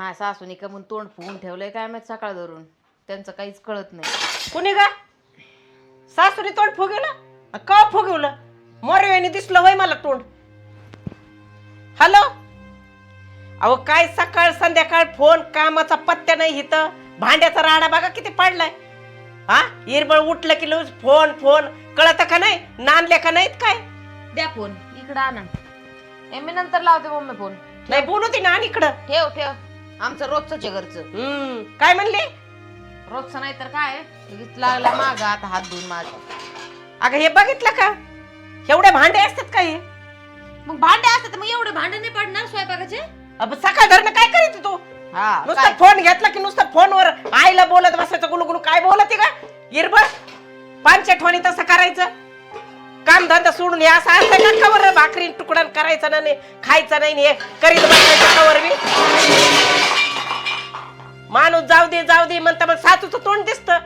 माझ्या सासूने कमून तोंड फुगून ठेवलंय काय माहित सकाळ धरून त्यांचं काहीच कळत नाही. कुणी गा सासूरी तोंड फुगवलं का फुगवलं मोरवेने दिसलं वय मला तोंड. हॅलो अहो काय सकाळ संध्याकाळ फोन कामाचा पत्त्या नाही इथं. भांड्याचा राडा बघा किती पडलाय. हा इरबळ उठलं की लूज फोन फोन कळत का नाही नांदले का नाहीत काय. द्या फोन इकडं आणा. मी नंतर लावते मम्मी फोन. नाही बोलू दे ना इकडं. ठेव ठेव आमचं रोजच घरचं. काय म्हणले रोजचं नाही तर काय लगेच लागला माग आता हात धुवून माझा. अगं हे बघितलं का एवढे भांडे असतात का हे. मग भांडे असतात मग एवढे भांडे नाही पडणार स्वयंपाकाचे. अब सकाळ धरणं काय करीत तू हा नुसतं फोन घेतला की नुसतं फोनवर आईला बोलत बसायचं गुलू गुलू काय बोलत का इरबळ पांचट तसं करायचं. काम धंदा सोडून हे असं असतं का कवर भाकरी तुकडा करायचं नाही खायचं नाही हे करीत बसायचं कवर मी. माणूस जाऊ दे म्हणता मग सासूचं तोंड दिसतं.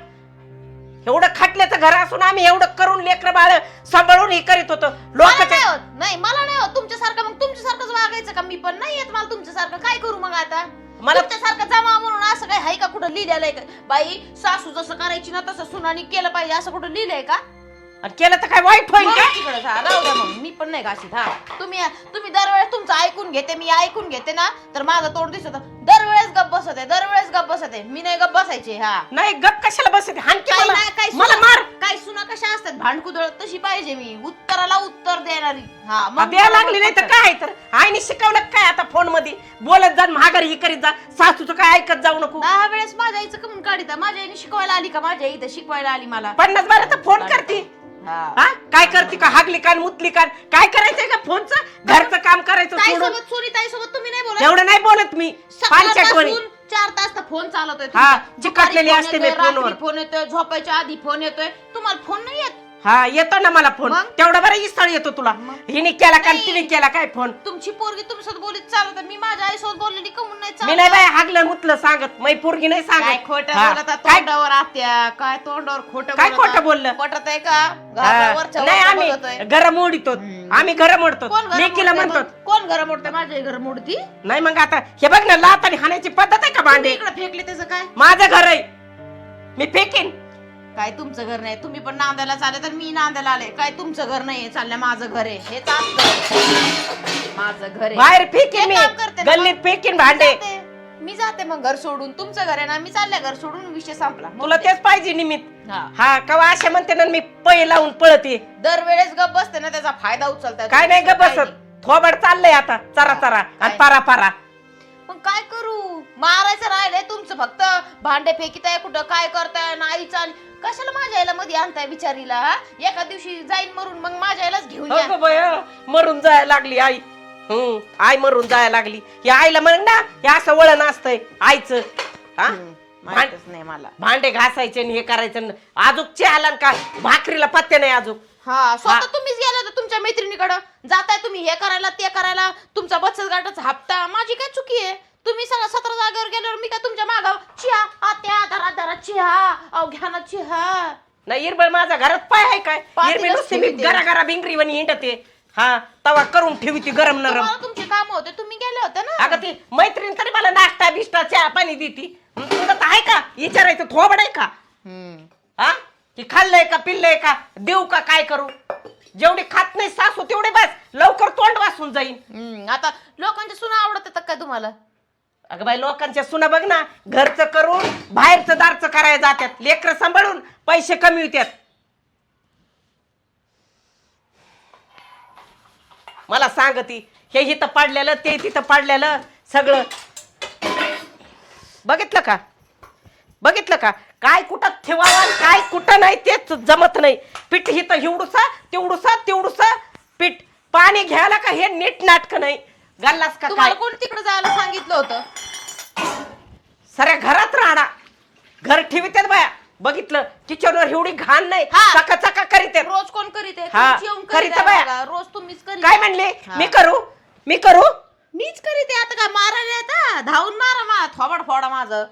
एवढं खटल्याचं घर असून आम्ही एवढं करून लेकर बाळ सांभाळून हे करीत होतो. लोक नाही मला नाही होत तुमच्यासारखं. मग तुमच्यासारखंच वागायचं का मी पण नाही येत मला तुमच्यासारखं. काय करू मग आता मला तुमच्यासारखं जमा म्हणून असं काय हाय का कुठं लिहिलेलं आहे का बाई सासू जसं करायची ना तसं सुनानी केलं पाहिजे असं कुठं लिहिलंय का. केलं तर काय वाईट होईल का. तिकडे राहू द्या मग मी पण नाही घाशीत. हा तुम्ही दरवेळेस तुमचं ऐकून घेते मी ऐकून घेते ना तर माझं तोंड दिसत दरवेळेस गप्प बसत आहे मी नाही गप्प बसायचे. हा नाही गप कशाला बसते मला मार काय सुना कशा असतात भांडकुदळ तशी पाहिजे मी उत्तराला उत्तर देणारी. हा मग द्या लागली नाही तर काय तर आईने शिकवलं काय आता फोन मध्ये बोलत जा महागारी ही करीत जा सासूचं काय ऐकत जाऊ नको. 10 वेळेस माझ्या आईचं कमून काढिता. माझ्या आईने शिकवायला आली का माझ्या इथं शिकवायला आली मला 50 बारा तर फोन करते. हा काय करते का हागली कान मुतली कान काय करायचंय का फोनचं घरचं काम करायचं सोडून. ताईसोबत तुम्ही नाही बोलत. एवढं नाही बोलत मी. पांचटवणी 4 तास तर फोन चालवतोय. हा चिकटलेली असते मी फोनवर. फोन येतोय झोपायच्या आधी फोन येतोय. तुम्हाला फोन नाही येत. हा येतो ना मला फोन तेवढा बरं स्थळ येतो तुला. हिने केला का तिने केला काय फोन. तुमची पोरगी तुमच्यासोबत बोलीत चालत मी माझ्या आईसोबत बोललेली कमून नाही चालत. मी नाही बाय हागलं मुतलं सांगत मै पोरगी नाही सांगत. खोटं बोलत तोंडावर आत्या काय तोंडावर खोटं काय खोटं बोललं पटत आहे का. नाही आम्ही घरं मोडितो. आम्ही घरं मोडतो लेकीला म्हणतो. कोण घर मोडते माझ्या घर मोडती नाही मग आता हे बघ ना लाताने हाणायची पद्धत आहे का भांडे. इकडे फेकले त्याचं काय. माझं घर आहे मी फेकेन. काय तुमचं घर नाही तुम्ही पण नांदायला चालले तर मी नांदायला आले. काय तुमचं घर नाही चाललंय माझं घर आहे हेच असतं. माझं घर आहे बाहेर फेकेन मी गल्लीत फेकेन भांडे. मी जाते मग घर सोडून. तुमचं घर आहे ना मी चालले घर सोडून विषय संपला. तुला तेच पाहिजे निमित्त. हा कवा अशा म्हणते ना मी पै लावून पळते. दरवेळेस गप बसते ना त्याचा फायदा उचलतात. काय नाही गप बसत थोबड चाललंय आता चरा चरा आणि पारा पारा. मग काय करू मारायचं राहिलंय तुमचं फक्त. भांडे फेकीताय कुठं काय करताय नाहीचा कशाला माझ्या आईला मध्ये आणताय बिचारीला. एका दिवशी जाईन मरून मग माझ्या आईलाच घेऊन या. मरून जायला लागली आई. आई मरून जायला लागली. या आईला म्हण ना हे असं वळण असतंय आईचं. हा माहितच नाही मला. भांडे घासायचे हे करायचं आजूक चहाला का भाकरीला पत्ते नाही अजून. हा स्वतः तुम्हीच गेला होता तुमच्या मैत्रिणीकडं. जाताय तुम्ही हे करायला ते करायला. तुमचा बचत गटाचा हप्ता माझी काय चुकी आहे. तुम्ही सगळं 17 जागेवर गेल्यावर मी काय तुमच्या मागाव चिहा आत्या धरा चिहा अहो घ्या ना चिहा. नाही इरबळ माझा घरात पाय आहे काय. इरबळ नुसती मी घरा घरा भिंगरी वणी हिंडते. हा तवा करून ठेवी ती गरम नरम. तुमचे काम होते तुम्ही गेले होते ना. अगं ती मैत्रीण तरी मला नाश्ता बिष्टा चहा पाणी देती. तुझं तर आहे का विचारायचं थोबड आहे का. हा की खाल्लंय का पिल्लंय का देऊ का काय करू. जेवढी खात नाही सासू तेवढे बस लवकर तोंड वासून जाईन. आता लोकांच्या सुना आवडत काय तुम्हाला. अगं बाई लोकांच्या सुना बघ ना घरचं करून बाहेरचं दारचं करायला जातात. लेकरं सांभाळून पैसे कमी होत्यात. मला सांगती हे इथं पाडलेलं ते तिथं पाडलेलं सगळं बघितलं का काय कुठं ठेवावं काय कुठं नाही तेच जमत नाही. पीठ हिथं तेवढुसा पीठ पाणी घ्यायला का हे नीट नाटक नाही. गल्लास का काय कोण तिकडे जायला सांगितलं होतं. सऱ्या घरात राहणार घर ठेवितात बाया. बघितलं किचनवर एवढी घाण नाही चका करीत. रोज कोण करीत रोज तुम्हीच करीत. काय म्हणले मी करू मीच करीते. आता काय मारायला येता धावून मारा थोबड फोडा माझं.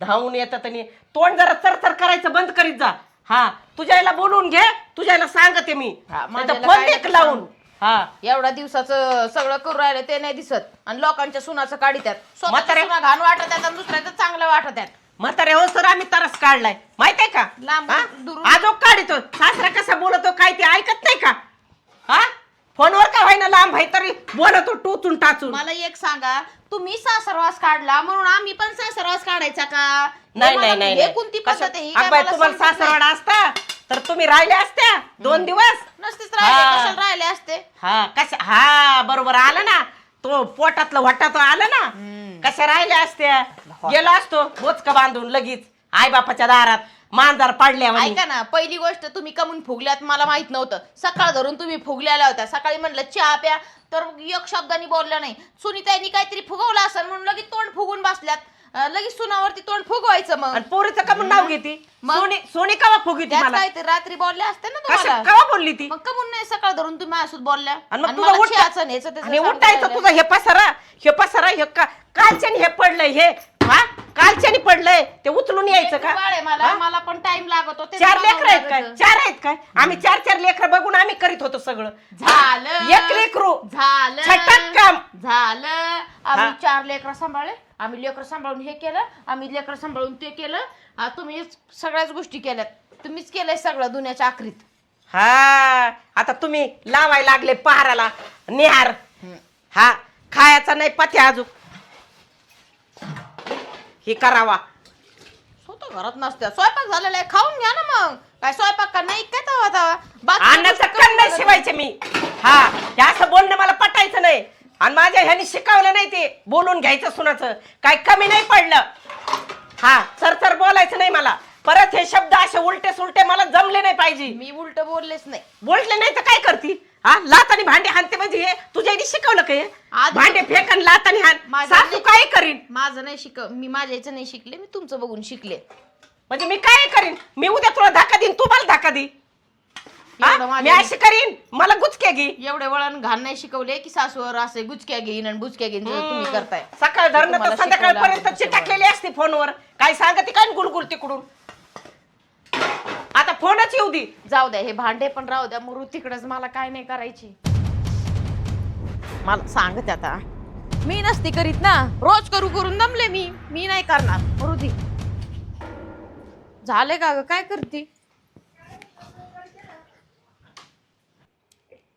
धावून येतात आणि तोंड जरा चरचर करायचं बंद करीत जा. हा तुझ्याला बोलून घे तुझ्याला सांगते मी फोन एक लावून. हा एवढ्या दिवसाचं सगळं करू राहिलं ते नाही दिसत आणि लोकांच्या सुनाचं काढीत्यात स्वतःच्या म्हातारे- सुना घाण वाटत आहेत आणि दुसऱ्याचं चांगलं वाटत आहेत. म्हातारे हो सर आम्ही तरस काढलाय माहितीये का लांबून दुरून आजो काढतो सासरा कसा बोलतो काय ते ऐकत नाही का हा फोनवर का व्हायना लांब आहे तरी बोलतो टोचून टाचून. मला एक सांगा, तुम्ही सासरवास काढला म्हणून आम्ही पण सासरवास काढायचा का? नाही मला नाही नाही हे कोणती पद्धत आहे ही काय अगं बाई, मला तुम्हाला समजत नाही. सासरवाडा असता तर तुम्ही राहिल्या असत्या 2 दिवस. नसतेच राहिले, हा. कशाला राहिले असते? हा कशा हा बरोबर आलं ना तो पोटातलं वाटात आलं ना कशा राहिल्या असत्या गेलो असतो बोचक बांधून लगेच आई बापाच्या दारात मांजर पाडल्या म्हणे. ऐका ना, पहिली गोष्ट तुम्ही कमून फुगल्यात मला माहित नव्हतं. सकाळ धरून तुम्ही फुगलेल्या होत्या. सकाळी म्हणलं चहा प्या तर एक शब्दानी बोलल्या नाही. सुनीताईनी काहीतरी फुगवलं असेल म्हणून लगेच तोंड फुगून बसल्यात. लगेच सुनावरती तोंड फुगवायचं मग. आणि पोरीचं का म्हणून नाव घेती मग? सोनी सोनी कवा फुगी त्यात मला काहीतरी रात्री बोलल्या असते ना कशा तुम्हाला. कवा बोलली ती मग कमून नाही सकाळ धरून तुम्ही माझ्यासोबत बोलल्या आणि मग आणि तुझं मला उठता- चहाचं न्यायचं त्याचं आणि सांगून उठायचं राहिल्या. तुझं हे पसारा हे कालच्याने हे पडलंय हे हा कालच्याने पडलंय ते उचलून यायचं का बाळ आहे मला हा? मला पण टाइम लागत होते. 4 लेकर आहेत काय 4 आहेत काय आम्ही 4 लेकर बघून आम्ही करीत होतो सगळं झालं एक लेकरू झालं छटाक काम झालं. आम्ही हा. 4 लेकर सांभाळले. आम्ही लेकर सांभाळून हे केलं, आम्ही लेकर सांभाळून ते केलं. तुम्ही सगळ्याच गोष्टी केल्यात. तुम्हीच केलंय सगळं दुनियाच्या आखरीत. हा आता तुम्ही लावायला लागले पहाराला निहार हा खायचा नाही पथ्या अजून हे करावा स्वतः घरात नसत्या. स्वयंपाक झालेला आहे, खाऊन घ्या ना मग. काय स्वयंपाक का नाही काय तवा तवा अन्नाचं कण नाही शिवायचे मी हा हे असं बोलणं मला पटायचं नाही आणि माझ्या ह्यानी शिकवलं नाही ते बोलून घ्यायचं सुनाचं काय कमी नाही पडलं हा चरचर बोलायचं नाही मला परत हे शब्द असे उलटे सुलटे मला जमले नाही पाहिजे. मी उलट बोललेच नाही. बोलले नाही तर काय करती हा लात आणि भांडे हाणते म्हणजे हे तुझ्या आईने शिकवलं काय आधी- भांडे फेकन लात आणि हाण माझ्या सासू काय करीन माझं नाही मी माझ्या याचं नाही शिकले, मी तुमचं बघून शिकले. म्हणजे मी काय करीन मी उद्या तुला धक्का देईन तू मला धक्का दे एवढं मी माझ्या- अशी करीन मला गुचके घे एवढे वळण घाण नाही शिकवले की सासूवर असे गुचक्या घेईन आणि बुचक्या घेईन जे तुम्ही करताय. सकाळ धरणं तर तुम्हाला संध्याकाळपर्यंत शिकवलं चिटाकलेली असते फोनवर काय सांगते काय गुलगुल तिकडून आता फोनच येऊ दे जाऊ द्या, हे भांडे पण राहू द्या. मुरू तिकडच, मला काय नाही करायची. मला सांगत आता मी नसती करीत ना. रोज करू करून दमले मी नाही करणार. मुरुदी झाले का ग? काय करते?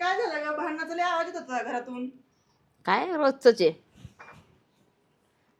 काय झालं ग भांडणाचा लय आवाज येत होता घरातून. काय रोजच आहे.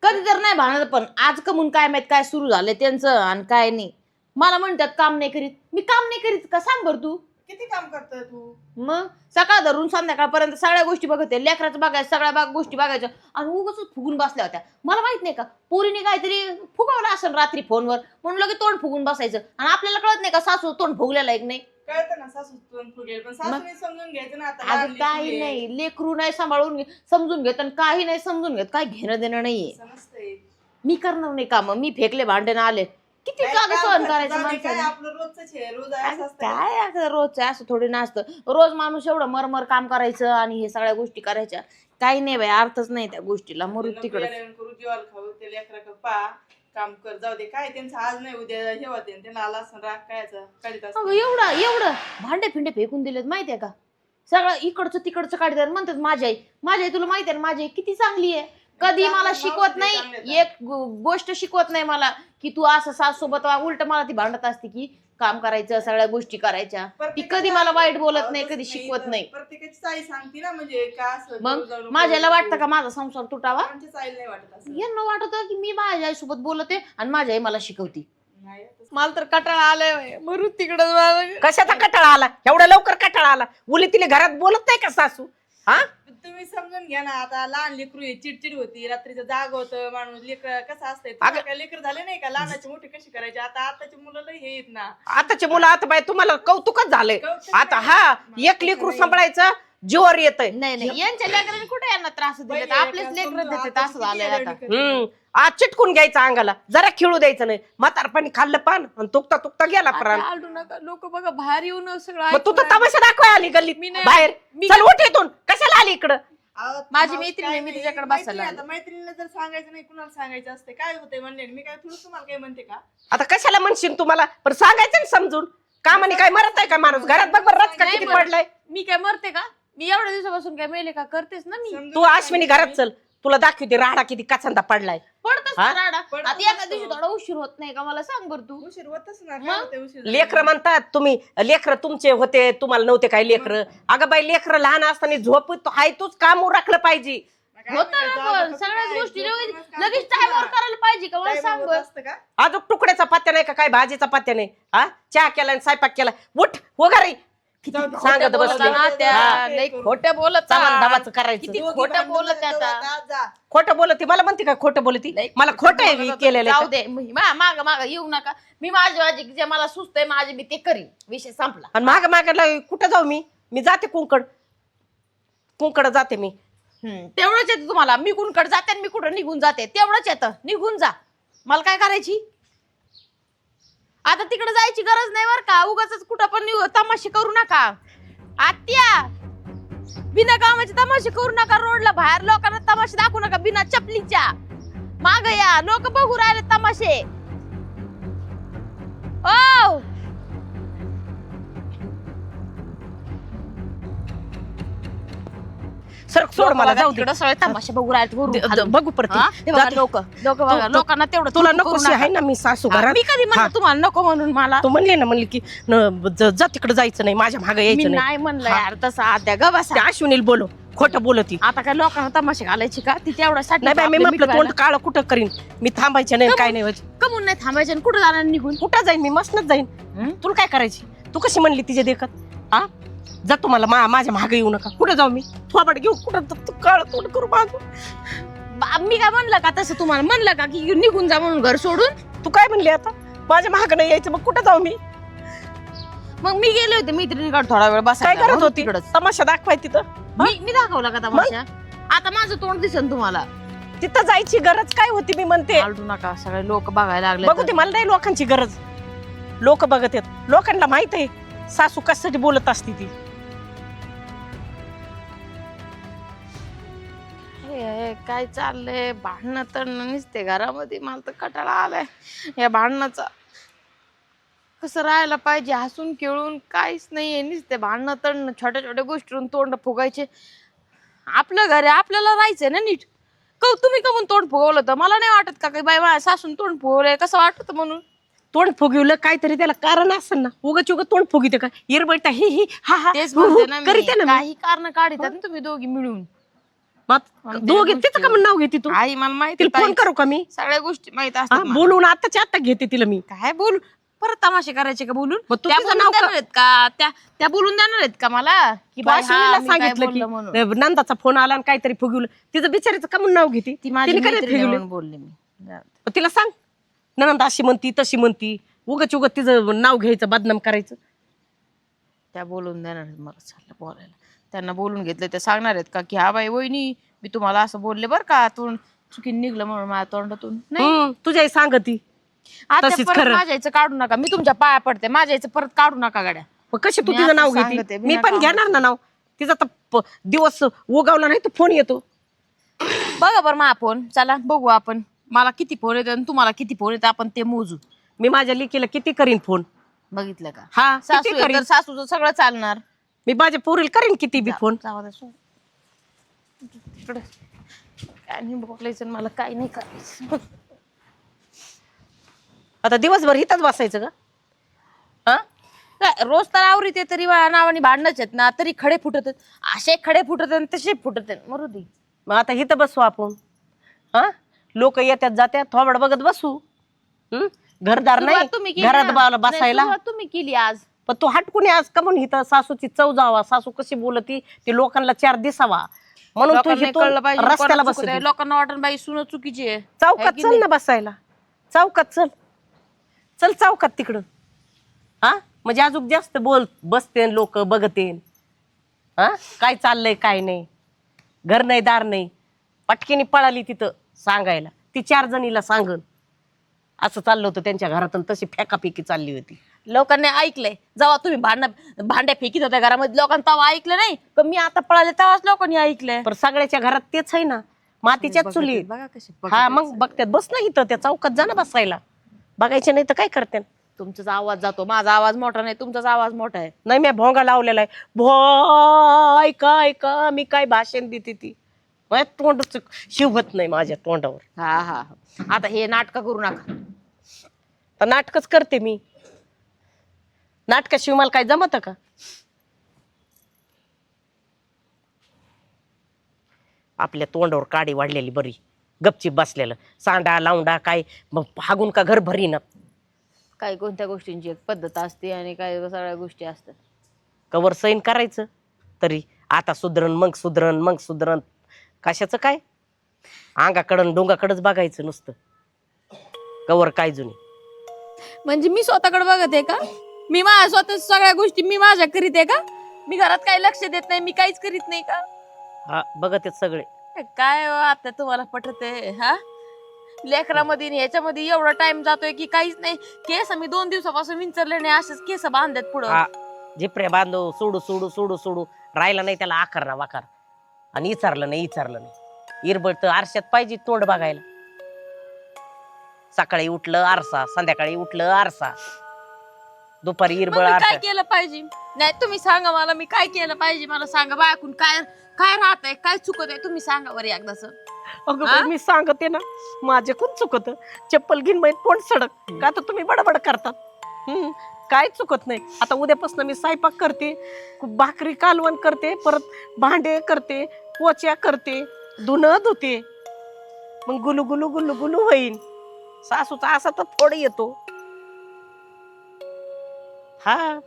कधी तर नाही भांडत, पण आज कमून काय माहित काय सुरू झालंय त्यांचं आणि काय नाही. मला म्हणतात काम नाही करीत. मी काम नाही करीत का सांग बरं तू. किती काम करतोय तू. मग सकाळ धरून संध्याकाळपर्यंत सगळ्या गोष्टी बघते. लेकराचं बघायचं, सगळ्या गोष्टी बघायच्या आणि उगाच फुगून बसल्या होत्या. मला माहित नाही का पोरीने काहीतरी फुगवलं असेल रात्री फोनवर म्हणून लगेच तोंड फुगून बसायचं. आणि आपल्याला कळत नाही का सासू तोंड फुगलेलं एक नाही. कळतं ना सासू तोंड फुगेल पण सासूने समजून घ्यायचं ना. आता लहान अगं लेकरू काही आहे. नाही, लेकरू नाही सांभाळून समजून घेत आणि काही नाही समजून घेत. काय घेणं देणं नाहीये. समजतंय. मी करणार नाही काम. मी फेकले भांडे ना आले किती काय जागा काम सहन करतो, करायचं जाऊ दे, काय माणसाने. आपलं रोजच आहे रोज असं असतं. काय असं रोजचं असं थोडी नसतं. रोज माणूस एवढं मरमर काम करायचं आणि हे सगळ्या गोष्टी करायच्या. काही नाही बाई, अर्थच नाही त्या गोष्टीला. मरू नको तिकडे. येणं करू जीवाला खाऊ ते लेकराकडे पा काम कर जाऊ दे. काय त्यांचं आज नाही उद्या हे होते त्यांना आला असं राग कायचा काढीत असतं. अगं एवढं भांडे फिंडे फेकून दिलेत माहितीये का. सगळं इकडचं तिकडचं काढतात. म्हणतात माझी आई तुला माहिती आहे ना माझी आई किती चांगली आहे. कधी मला शिकवत नाही, एक गोष्ट शिकवत नाही मला की तू असं सास सोबत उलट मला ती भांडत असते की काम करायचं, सगळ्या गोष्टी करायच्या. ती कधी मला वाईट बोलत नाही, कधी शिकवत नाही. प्रत्येकाची आई सांगते ना म्हणजे का असं मग जाऊ नको, माझ्याला वाटतं का माझा संसार तुटावा. आमच्याच आईला नाही वाटत असं. यांना वाटत की मी माझ्या आईसोबत बोलते आणि माझी आई मला शिकवती. नाही तसं. मला तर कटाळा आलाय मरू तिकडं. कशाचा कटाळा आला एवढ्या लवकर कटाळा आला उली तिला घरात बोलत नाही का सासू हा तुम्ही समजून घ्या ना. आता लहान लेकरू आहे, चिडचिड होती, रात्रीचं जाग होतं माणूस. लेकर कसं असतंय अगं- काय लेकर झाले नाही का लहानाची मोठी कशी करायची. आता आताची मुलं लय हे येत ना. आताची मुलं आता बाई तुम्हाला कौतुकच झालंय कौतुक आता नाही. हा एक लेकरू सांभाळायचं जीवर येतय नाही यांच्या लेकरांनी कुठे यांना त्रास दिले. पहिले आपलेच एका लेकर समजून देतात आता असं झालंय किती आता. रडली आज चिटकून घ्यायचं अंगाला जरा खेळू द्यायचं नाही. म्हातारपणी खाल्लं पान आणि तुकता तुकता गेला प्राण. आलटू नका लोक बघा बाहेर येऊन सगळं मग तू तर तमाशा दाखवाय आली गल्लीत मी नाही- बाहेर मी- चल उठ इथून कशाला आली इकडं अहो, माझी मावस मैत्रीण काय आहे, मी नाही, तिच्याकडे मैत्रीण बसायला आता मैत्रिणीला जर सांगायचं नाही कुणाला सांगायचं असते काय होतंय म्हणले मी काय थोडं तुम्हाला काय म्हणते का. आता कशाला म्हणशील तुम्हाला पण सांगायचं ना समजून कामाने काय मरत आहे का माणूस घरात बघ बरं रचका नाही किती मरत. पडलाय. मी काय मरते का. मी एवढ्या दिवसापासून काय मेले का करतेस ना मी. समजून तू अश्विनी घरात चल, तुला दाखवते राडा किती कचांदा पडलाय. पडतच हा? राडा. पडतच आता एका असतो. दिवशी थोडा उशीर होत नाही का मला सांग बर तू. उशीर होतच ना, काय होते उशीर लेकर म्हणतात तुम्ही लेकर तुमचे होते, तुम्हाला नव्हते काय लेकर. अगं बाई लेकर लहान असताना झोप हाय तूच काम उरकलं पाहिजे. होत ना पण सगळ्याच गोष्टी लगेच टायमावर करायला पाहिजे का मला सांग बर. असतं का? अजून तुकड्याचा पत्त्या नाही का, काय भाजीचा पत्त्या नाही. हा चहा केला आणि स्वयंपाक केला, उठ हो घरी सांगत बोलत बसले. ना त्या, हा. लई खोटं बोलत सामान दाबाचं करायचं. किती दोघी खोटं भांडणं बोलत झाली आता. तेव्हा जा. खोटं बोलती मला म्हणते काय, खोटं बोलती मला खोटं आहे केलेलं जाऊ आहे. दे माग माग येऊ नका. मी माझी जे मला सुचतंय माझे मी ते करीन. विषय संपला. आणि माग मागायला कुठं जाऊ मी जाते कुंकड जाते मी. तेवढंच येतं तुम्हाला. मी कुणकडे जाते आणि मी कुठं निघून जाते तेवढंच येतं. निघून जा, मला काय करायची. आता तिकडे जायची गरज नाही बर का. उगाच कुठं पण तमाशे करू नका. आत्या बिना कामाचे तमाशे करू नका. रोडला बाहेर लोकांना तमाशे दाखवू नका बिना चपलीच्या. माग या, लोक बघू राहिले तमाशे. ओ सर सोड मला, जाऊ दे. तिकडं सगळे तमाशे बघू राहिले वरून खालून. बघू परत हा? हे बघा, जाते. लोक बघा, लोकांना तेवढं तुला करू नको नका. आहे ना, मी सासू हा, घरात. मी कधी म्हणलं तुम्हाला नको म्हणून. मला तू म्हणली ना, म्हणली की जा तिकडे जायचं नाही, माझ्या मागे मी यायचं नाही. नाही म्हणलं हा. यार तसं. आद्या ग बसा. त्या अश्विनीला बोलो, खोटं बोलती. आता काय लोकांना तमाशे घालायची का ती तेवढ्यासाठी. नाही बाई, मी आपलं म्हटलं मिटवायला. तोंड काळ कुठं करीन, मी थांबायचं नाही काय नाही व्हायचं. कमून नाही थांबायचे आणि कुठं जाणार निघून. कुठं जाईन मी, मस्तच जाईन. तुला काय करायची, तू कशी म्हणली तिच्या देखत. हा जा तुम्हाला माझ्या मागे येऊ नका. कुठं जाऊ मी, थोबाड घेऊ कुठं, तू काळ तोंड करू माझं. मी काय म्हणलं का तसं तुम्हाला म्हणलं का की निघून जा म्हणून घर सोडून. तू काय म्हणली आता, माझ्या मागं नाही यायचं, मग कुठं जाऊ मी. मग मी गेले होते मैत्रिणीकडे थोडा वेळ काय बसायला. करत म्हणून होती, तिकडंच. तमाशा दाखवाय तिथं. मी दाखवला का तमाशा. आता माझं तोंड दिसन तुम्हाला. तिथं जायची गरज काय होती, मी म्हणते. आलटू नका, सगळे लोक बघायला लागले. बघू ते, मला नाही लोकांची गरज. लोक बघत आहेत, लोकांना माहित आहे सासू कशासाठी बोलत असती ती. काय चाललंय, भांडणं तर नसते घरामध्ये. मला तर कटाळा आलाय या भांडणाचा. कसं राहायला पाहिजे, हसून खेळून काहीच नाहीये. नुसते भांडणं तडणं, छोट्या छोट्या गोष्टीवरून तोंड फुगायचे. आपलं घर आहे, आपल्याला राहायचंय ना नीट. तुम्ही कमून तोंड फुगवलं तर मला नाही वाटत का बाई माझ्या सासून तोंड फुगवलंय कसं वाटत म्हणून. तोंड फुगवलं काहीतरी त्याला कारण असेल ना. उगाच उगाच तोंड फुगिते का, इरबळता ही हा हा तेच हु, हु, म्हणते ना करीते मी. ना मी. काही कारण काढतात ना तुम्ही दोघी मिळून. मग दोघे तिचं का म्हणून नाव घेते तू. आई मला माहिती, तिला फोन करू का मी, सगळ्या गोष्टी माहित हा, असतात मला. बोलून आताच्या आता घेते तिला मी. काय बोलू, परत तमाशे करायचे का बोलून. मग तू त्या तिचं बोलून नाव देणार आहेत का, त्या बोलून देणार आहेत का मला की तू बाई अश्विनीला हा, मी काय सांगितलं बोललो म्हणून. की नंदाचा फोन आला आणि काहीतरी फुगवलं, तिचं बिचारीचं का म्हणून नाव घेते. ती माझी तिने काय मैत्रीण आहे फुगवलं. म्हणून बोलले मी. मग तिला सांग, नंदा अशी म्हणती तशी म्हणती, उगाच उगाच तिचं नाव घ्यायचं, बदनाम करायचं. त्या बोलून देणार आहेत मला चाललं बोलायला. त्यांना बोलून घेतलं ते सांगणार आहेत का की हा बाई वहिनी मी तुम्हाला असं बोलले बरं का, तोंड चुकीने निघलं म्हणून माझ्या तोंडातून. नाही तुझ्या सांगती आता तशीच परत खरं. माझ्या याचं काढू नका. मी तुमच्या पाया पडते, माझ्या याचं परत काढू नका गाड्या. मग कशी तू मी तिचं आता नाव सांगते, घेते. बिना मी पण कामाचं. घेणार ना नाव तिचा. तर दिवस उगावला नाही तर फोन येतो. बघा बरं मा फोन, चला बघू आपण. मला किती फोन येतात आणि तुम्हाला किती फोन येतात आपण ते मोजू. मी माझ्या लेकीला किती करीन फोन. बघितलं का, हा सासू किती आहे करीन. तर सासूचं सगळं चालणार. मी माझ्या पोरीला करीन किती बी फोन. जाऊ दे, सोड. तिकडं काय नाही बोलायचं मला, काय नाही करायचं. आता दिवसभर इथंच बसायचं का. हा काय रोज तर आवरीते तरी नावाने भांडणच आहेत ना. तरी खडे फुटत आहेत, असे खडे फुटत आहेत तसे फुटत आहेत. मरू दे. मग आता इथं बसू आपण. हा लोक येतात जात्यात, थोबड बघत बसू. घरदार सुरुवात नाही तुम्ही केली घरात ना. बसायला. नाही, सुरुवात तुम्ही केली आज. पण तू हटकून आज का म्हणून इथं सासूची चव जावा, सासू कशी बोलती ते लोकांना चार दिसावा म्हणून तू लोकांना इथून कळलं पाहिजे रस्त्याला कोणाचं चुकतंय. बसली. लोकांना वाटण बाई सुन चुकीची आहे. चौकात है की चल नाही? ना बसायला. चौकात चल, चल चौकात तिकडं. हा म्हणजे अजून जास्त बोल बसते, लोक बघते. हा काय चाललंय काय नाही, घर नाही दार नाही. पटकीने पळाली तिथं सांगायला, ती 4 जणीला सांगन असं चाललं होतं त्यांच्या घरातून. तशी फेकाफेकी चालली होती. लोकांनी ऐकलंय जेव्हा तुम्ही भांड्या फेकीत होत्या घरामध्ये, लोकांनी तेव्हा ऐकलं नाही. पण मी आता पळाले तेव्हाच लोकांनी ऐकलंय. पण सगळ्याच्या घरात तेच आहे ना, मातीच्याच चुली. बघा कशी हा मग बघतात, बस ना इथं त्या चौकात जा ना बसायला. बघायचे नाही तर काय करते. तुमचाच आवाज जातो, माझा आवाज मोठा नाही, तुमचाच आवाज मोठा आहे. नाही मी भोंगा लावलेला आहे. भो ऐका ऐका मी काय भाषण देते ती माझ्या तोंडच शिवत नाही माझ्या तोंडावर. हा हा हा. आता हे नाटक करू नका. तर नाटकच करते मी. नाटकाशिवाय मला काय जमत का? आपल्या तोंडावर काडी वाढलेली बरी, गपचीप बसलेलं सांडा लावंडा काय हागून का घर भरी ना. काही कोणत्या गोष्टींची एक पद्धत असते आणि काही सगळ्या गोष्टी असतात. कवर सैन करायचं तरी आता सुधरण मग सुधरण मग सुधरण. कशाचं काय अंगाकडं डोंगाकडंच बघायचं नुसतं. कवर काय जुनी म्हणजे मी स्वतःकडे बघत आहे का? मी माझ्या स्वतः सगळ्या गोष्टी मी माझ्या करीत आहे का? मी घरात काही लक्ष देत नाही, मी काहीच करीत नाही का? हा बघत आहेत सगळे. काय हो, आता तुम्हाला पटते हा? लेकरामध्ये आणि ह्याच्यामध्ये एवढा टाइम जातोय की काहीच नाही. केस मी 2 दिवसापासून विंचरले नाही, असेच केस बांधत पुढं. हा झिपऱ्या बांधो सोडू सोडू सोडू सोडू राहिला नाही त्याला आकार ना वाकार. आणि इचारलं नाही इरबळ तर आरशात पाहिजे तोंड बघायला. सकाळी उठलं आरसा, संध्याकाळी उठलं आरसा, दुपारी मग इरबळ मी काय आरसा. केलं पाहिजे? नाही तुम्ही सांगा मला, मी काय केलं पाहिजे मला सांगा. बायकून काय काय राहत आहे, काय चुकत आहे तुम्ही सांगा बरं एकदाच. अगं बाई, मी सांगते ना माझे खूप चुकत. चप्पल घेऊन माहित कोण सडक का तर तुम्ही बडबड करतात. काय चुकत नाही. आता उद्यापासून मी स्वयंपाक करते, भाकरी कालवण करते, परत भांडे करते, पोच्या करते, धुणं धुते. मग गुलू गुलू गुलू गुलू होईन. सासूचा असा तर फोड येतो. हा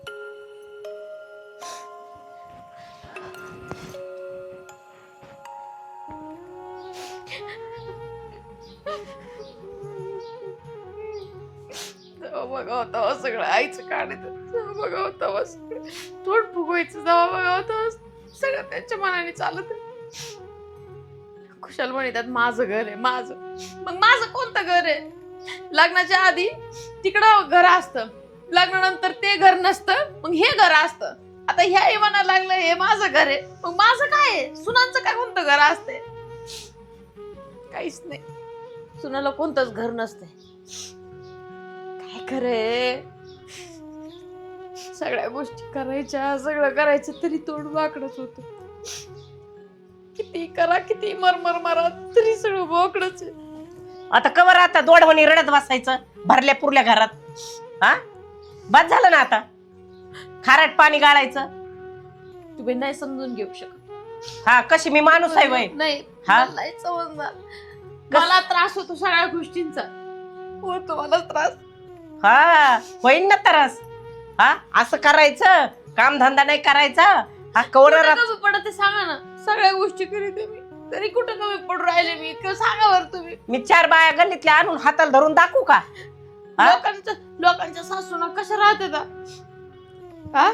बघा तेव्हा सगळं आईचं काढायचं, बघा तेव्हा तोंड फुगवायचं, जेव्हा बघा तेव्हा सगळं त्यांच्या मनाने चालत. खुशाल म्हणतात माझं घर आहे माझं. मग माझं कोणतं घर आहे? लग्नाच्या आधी तिकडं घर असतं, लग्नानंतर ते घर नसतं, मग हे घर असतं. आता ह्या म्हणायला लागलं हे माझं घर आहे, मग माझं काय आहे? सुनांचं काय कोणतं घर असते? काहीच नाही, सुनाला कोणतंच घर नसते. काय खरे सगळ्या गोष्टी करायच्या, सगळं करायचं तरी तोंड वाकडच होत. किती करा किती मरमर मारा तरी सगळं वाकडच आहे. आता कवर आता दोडवणी रडत बसायचं भरल्या पुरल्या घरात. हा बस झालं ना आता. खारट पाणी गाळायचं. तुम्ही नाही समजून घेऊ शकत. हा कशी मी माणूस आहे वय. नाही हा? मला नाही समजणार. मला त्रास होतो सगळ्या गोष्टींचा, होतो मला त्रास. हा होईन ना त्रास. हा असं करायचं कामधंदा नाही करायचा. हा कवर कमी पडत ते सांगा ना. सगळ्या गोष्टी करीत मी तरी कुठं कमी पडू राहिले मी? सांगा बरं तुम्ही. मी 4 बाया गल्लीतल्या आणून हाताला धरून दाखवू का? लोकांच्या सासूना कशा राहतात?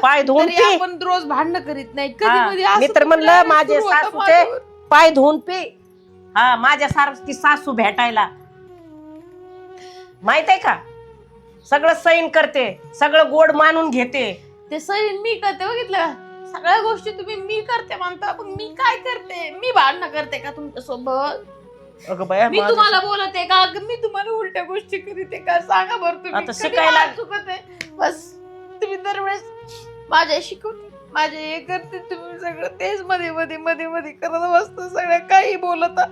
पाय धुवून पी. आपण रोज भांडण करीत नाही कधी मध्ये. मी तर म्हणलं माझे सासूचे पाय धुवून पी. हा माझ्या सारखी सासू भेटायला माहित आहे का? सगळं सैन करते, सगळं गोड मानून घेते. ते सैन मी करते, बघितलं का? सगळ्या गोष्टी तुम्ही मी करते म्हणता, पण मी काय करते? मी भांडणं करते का तुमच्या सोबत? अगं बाया मी तुम्हाला बोलते का? मी तुम्हाला उलट्या गोष्टी करीते का? सांगा बरं तुम्ही. आता शिकायला चुकत आहे बस. तुम्ही दरवेळेस माझ्या शिकवते, माझे हे करते, तुम्ही सगळं तेच मध्ये मध्ये मध्ये मध्ये करत बसता. सगळं काही बोलता.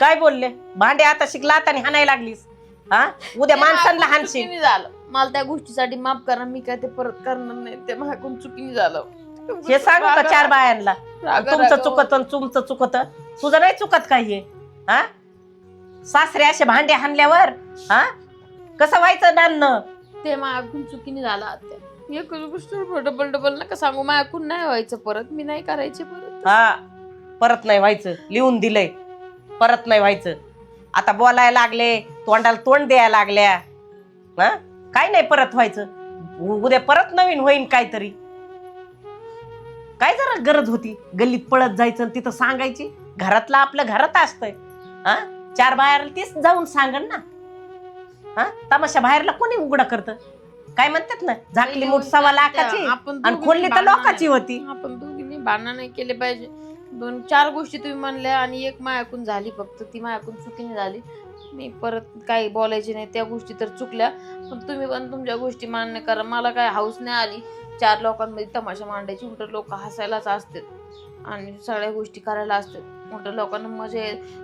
काय बोलले? भांडे आता शिकला आता हाणायला लागलीस. हा उद्या माणसांना हाणशील. चुकीने झालं मला, त्या गोष्टीसाठी माफ करा. मी काय ते परत करणार नाही. ते माझ्याकडून चुकीने झालं. हे सांगू का 4 बायांना? तुमचं चुकत तुमचं चुकत, तुझं नाही चुकत काय हे? हा सासरे असे भांडे हाणल्यावर हा कसं व्हायचं नान्न? ते माझ्याकडून चुकीने झालं. आत्या एक गोष्ट डबल डबल नका सांगू. माझ्याकडून नाही व्हायचं परत. मी नाही करायचे परत. हा परत नाही व्हायचं. लिहून दिलंय परत नाही व्हायचं. आता बोलायला लागले, तोंडाला तोंड द्यायला लागल्या. हा काय नाही परत व्हायचं. उद्या परत नवीन होईन काहीतरी. काय जरा गरज होती गल्लीत पळत जायचं तिथं सांगायची? घरातलं आपलं घरात असतंय. हा 4 बाहेर तीच जाऊन सांगन ना. हा तमाशा बाहेरला कोणी उघडा करत? काय म्हणतात ना, झाकली मूठ 1.25 लाखाची आणि खोलली तर लोकांची होती. आपण दोघींनी भांडण नाही केले पाहिजे. 2-4 गोष्टी तुम्ही म्हणल्या आणि एक मायाकून झाली, फक्त ती मायाकून चुकीने झाली. मी परत काही बोलायचे नाही, त्या गोष्टी तर चुकल्या. पण तुम्ही पण तुमच्या गोष्टी मान्य करा. मला काय हाऊस नाही आली 4 लोकांमध्ये तमाशा मांडायची. उलट लोक हसायलाच असतात आणि सगळ्या गोष्टी करायला असतात. मोठ्या लोकांना मजा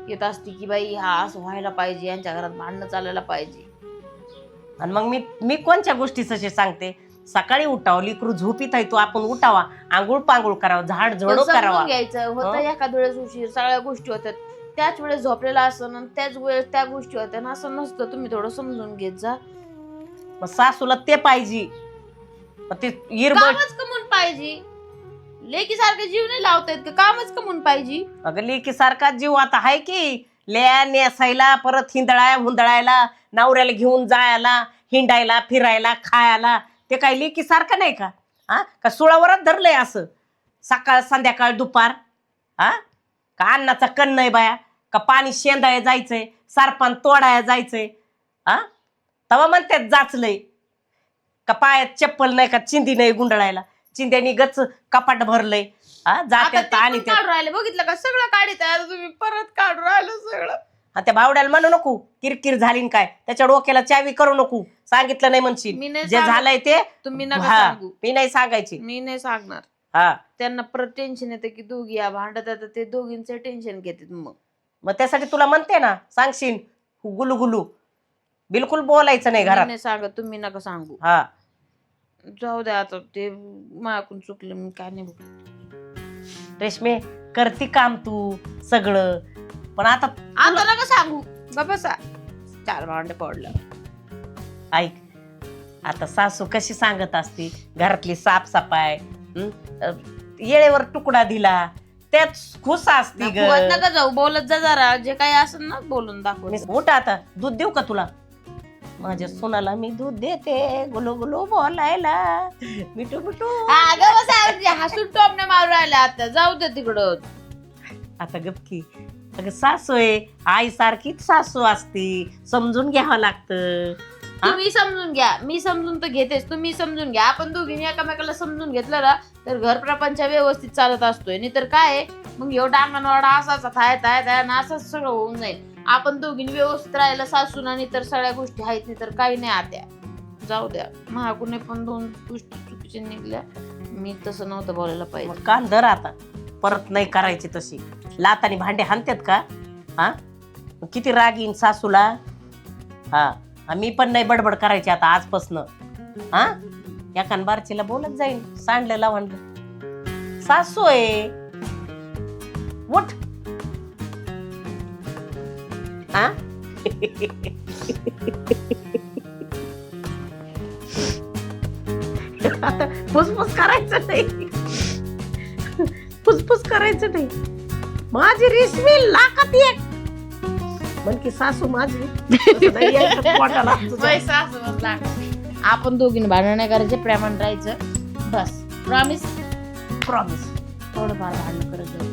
येत असते की बाई हा असं व्हायला पाहिजे, यांच्या घरात भांडणं चालायला पाहिजे. आणि मग मी कोणत्या गोष्टी तसे सांगते? सकाळी उठावं, लेकरू झोपीत आहे तो, आपण उठावा, आंघोळ पांघोळ करावं, झाड झोडो पण करावा. समजून घ्यायचं होतं. एखाद वेळेस उशीर, सगळ्या गोष्टी होतात. त्याच वेळेस झोपलेला असं आणि त्याच वेळेस त्या गोष्टी होत्या ना, असं नसतं. तुम्ही थोडं समजून घेत जा. मग सासूला ते पाहिजे, मग ते इरबड. कामच कमवून पाहिजे. लेकी सारखे जीव नाही लावतायत का? कामच कमवून पाहिजे. अगं लेकी सारखा जीव आता आहे की, ल्या नेसायला, परत हुंदळायला, नवऱ्याला घेऊन जायला, हिंडायला, फिरायला, खायला. ते काय लेकी सारखं नाही का? हा का सुळावरच धरलंय असं सकाळ संध्याकाळ दुपार? हा का अन्नाचा कण नाही बाया? का पाणी शेंदाय जायचंय, सरपान तोडाया जायचंय? हा तवा म्हणतात जाचलंय. का पायात चप्पल नाही, का चिंदी नाही गुंडळायला? चिंध्यानी गच कपाट भरलंय. हा आता जात्यात ते आणि पण त्यात. काढून राहिले, बघितलं का? सगळं काढीत आहे. आता तुम्ही परत काढून राहिलं सगळं. त्या भावड्याला म्हणू नको किरकिर झाली न काय, त्याच्या डोक्याला चावी करू नको. सांगितलं नाही मी म्हणशील, नाही जे सांगत. झालंय ते. तुम्ही नका हा, सांगू. मी नाही सांगायची. मी नाही सांगणार. हा त्यांना परत टेन्शन येतं की दोघी या भांडत आहेत, ते दोघींचं टेन्शन घेतात. मग त्यासाठी तुला म्हणते ना, सांगशील गुलू गुलू, बिलकुल बोलायचं नाही मी घरात. नाही सांगत, तुम्ही नका सांगू. हा जाऊ द्या आता, ते मागून चुकलं, मी काय नाही बोलत. रेशमे, करती काम तू सगळं, पण आता आता नका सांगू. बसा 4 भांडे पडलं. ऐक, आता सासू कशी सांगत असती, घरातली साफसफाई, येळेवर तुकडा दिला, त्यात खुश असती ग. फुगत नका जाऊ, बोलत जा जरा. जे काही असेल ना बोलून दाखव. उठ आता, दूध देऊ का तुला? माझ्या सोनाला मी दूध देते, गुलू गुलू बोलायला, मिठू मिठू. हसून टोमने मारू राहिले. आता जाऊ दे तिकडं. आता गपकी, अगं सासू आहे, आई सारखीच सासू असती, समजून घ्यावं लागतं. तुम्ही समजून घ्या, मी समजून तर घेतेच. तुम्ही समजून घ्या. आपण दोघींनी एकामेकाला समजून घेतलं ना, तर घर प्रपंच व्यवस्थित चालत असतोय. नाही तर काय मग एवढा अंगणवाडा असाच थाय असंच सगळं होऊन जाईल. आपण दोघींनी व्यवस्थित राहिलं सासून, आणि तर सगळ्या गोष्टी आहेत. नाही तर काही नाही. आत्या जाऊ द्या, महाकुने पण 2 गोष्टी चुकीच्या निघल्या. मी तसं नव्हतं बोलायला पाहिजे. मग कान धर आता, परत नाही करायची तशी. लातानी भांडे हाणतात का? हा किती राग येईन सासूला. हा मी पण नाही बडबड करायची आता आजपासनं. हा एका बारचीला बोलत जाईल, सांडलेला म्हणलं सासू आहे, उठ. हा आता फुसफुस करायचं नाही, फुसफुस करायचं नाही. माझी रेशमी लाखात एक म्हण की सासू माझी. तसं नाही यायचं पोटाला तुझ्या. आपण दोघींनी भांडण नाही करायचे, प्रेमाने राहायचं बस. प्रॉमिस. प्रॉमिस. थोडंफार भांडण करत जाऊ.